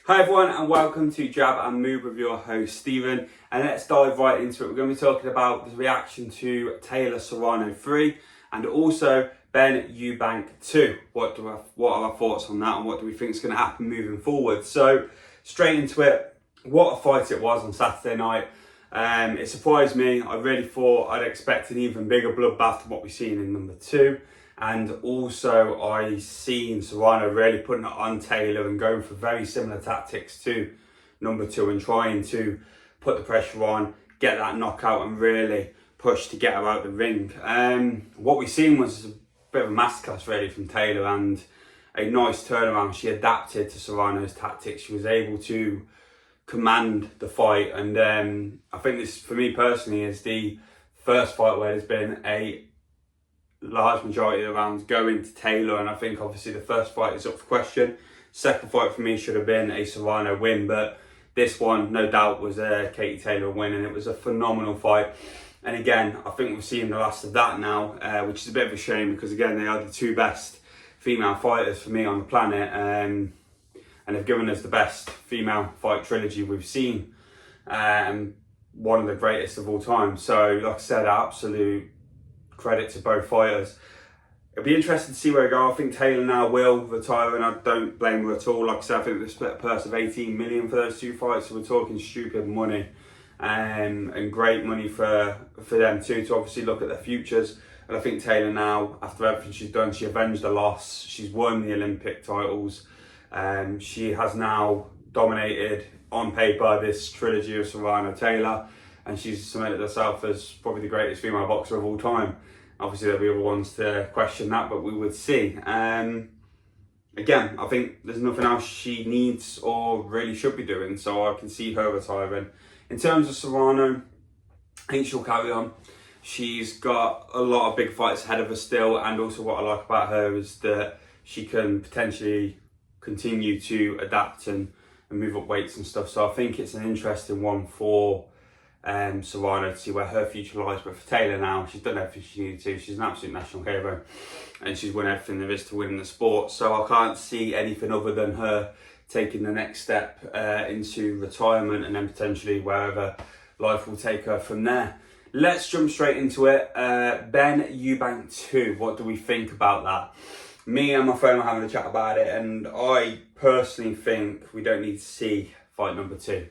Hi everyone and welcome to Jab and Move with your host Stephen, and let's dive right into it. We're going to be talking about the reaction to Taylor Serrano 3 and also Benn Eubank 2. What are our thoughts on that and what do we think is going to happen moving forward? So straight into it, what a fight it was on Saturday night. It surprised me. I really thought I'd expect an even bigger bloodbath than what we've seen in number 2. And also I seen Serrano really putting it on Taylor and going for very similar tactics to number 2 and trying to put the pressure on, get that knockout and really push to get her out the ring. What we seen was a bit of a masterclass really from Taylor and a nice turnaround. She adapted to Serrano's tactics. She was able to command the fight, and I think this, for me personally, is the first fight where there's been a large majority of the rounds going to Taylor, and I think obviously the first fight is up for question. Second fight for me should have been a Serrano win, but this one no doubt was a Katie Taylor win, and it was a phenomenal fight. And again, I think we're seeing the last of that now, which is a bit of a shame because again they are the two best female fighters for me on the planet, and they've given us the best female fight trilogy we've seen, one of the greatest of all time. So like I said, absolute credit to both fighters. It'll be interesting to see where they go. I think Taylor now will retire, and I don't blame her at all. Like I said, I think they split a purse of 18 million for those two fights, so we're talking stupid money, and great money for them too, to obviously look at their futures. And I think Taylor now, after everything she's done, she avenged the loss, she's won the Olympic titles, she has now dominated on paper this trilogy of Serrano Taylor, and she's cemented herself as probably the greatest female boxer of all time. Obviously there'll be other ones to question that, but we would see. Again, I think there's nothing else she needs or really should be doing, so I can see her retiring. In terms of Serrano, I think she'll carry on. She's got a lot of big fights ahead of her still, and also what I like about her is that she can potentially continue to adapt and move up weights and stuff. So I think it's an interesting one for Serrano to see where her future lies. But for Taylor now, she's done everything she needed to. She's an absolute national hero and she's won everything there is to win in the sport. So I can't see anything other than her taking the next step into retirement and then potentially wherever life will take her from there. Let's jump straight into it. Benn Eubank 2, what do we think about that? Me and my friend were having a chat about it, and I personally think we don't need to see fight number 2.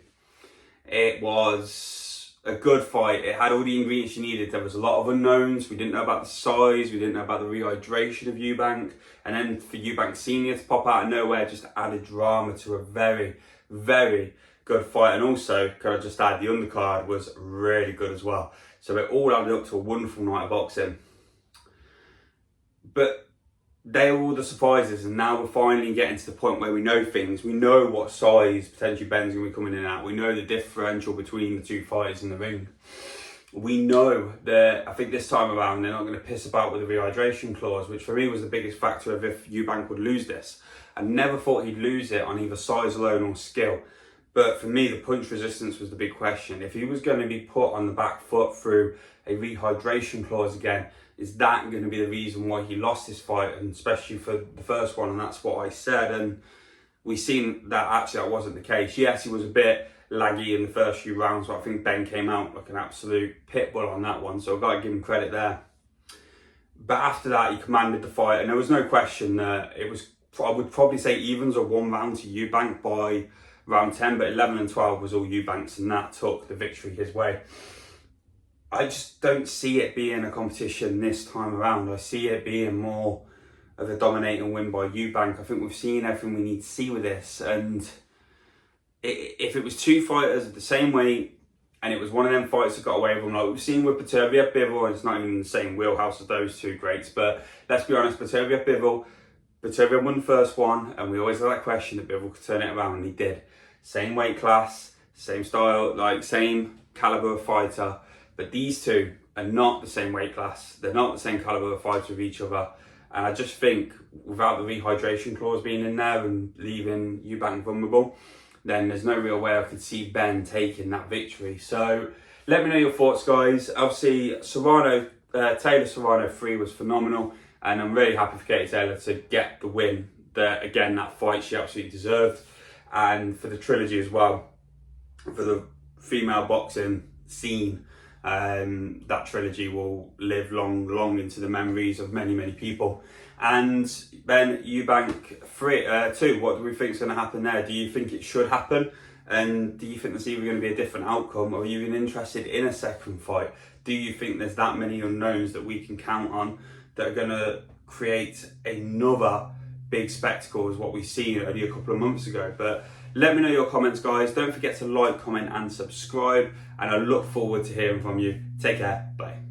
It was a good fight. It had all the ingredients you needed. There was a lot of unknowns. We didn't know about the size. We didn't know about the rehydration of Eubank. And then for Eubank Senior to pop out of nowhere just added drama to a very, very good fight. And also, can I just add, the undercard was really good as well. So it all added up to a wonderful night of boxing. But they were all the surprises, and now we're finally getting to the point where we know things. We know what size potentially Benn's going to be coming in at. We know the differential between the two fighters in the ring. We know that, I think this time around, they're not going to piss about with the rehydration clause, which for me was the biggest factor of if Eubank would lose this. I never thought he'd lose it on either size alone or skill. But for me, the punch resistance was the big question. If he was going to be put on the back foot through a rehydration clause again, is that going to be the reason why he lost this fight, and especially for the first one? And that's what I said, and we've seen that actually that wasn't the case. Yes, he was a bit laggy in the first few rounds, but I think Benn came out like an absolute pit bull on that one, so I've got to give him credit there. But after that, he commanded the fight, and there was no question that it was, I would probably say, evens or 1 round to Eubank by round 10, but 11 and 12 was all Eubank's, and that took the victory his way. I just don't see it being a competition this time around. I see it being more of a dominating win by Eubank. I think we've seen everything we need to see with this, and if it was two fighters of the same weight and it was one of them fights that got away with them, like we've seen with Peterbiev Bivol, it's not even in the same wheelhouse as those two greats, but let's be honest, Peterbiev Bivol, Peterbiev won the first one, and we always had that question that Bivol could turn it around, and he did. Same weight class, same style, like same caliber of fighter. But these two are not the same weight class. They're not the same caliber of fighter with each other. And I just think without the rehydration clause being in there and leaving Eubank vulnerable, then there's no real way I could see Benn taking that victory. So let me know your thoughts, guys. Obviously, Taylor Serrano 3 was phenomenal. And I'm really happy for Katie Taylor to get the win. Again, that fight she absolutely deserved. and for the trilogy as well, for the female boxing scene. That trilogy will live long into the memories of many people. And Benn, Eubank 2, what do we think is going to happen there? Do you think it should happen? And do you think there's either going to be a different outcome, or are you even interested in a second fight? Do you think there's that many unknowns that we can count on that are going to create another big spectacle as what we've seen only a couple of months ago? But let me know your comments, guys. Don't forget to like, comment and subscribe, and I look forward to hearing from you. Take care. Bye.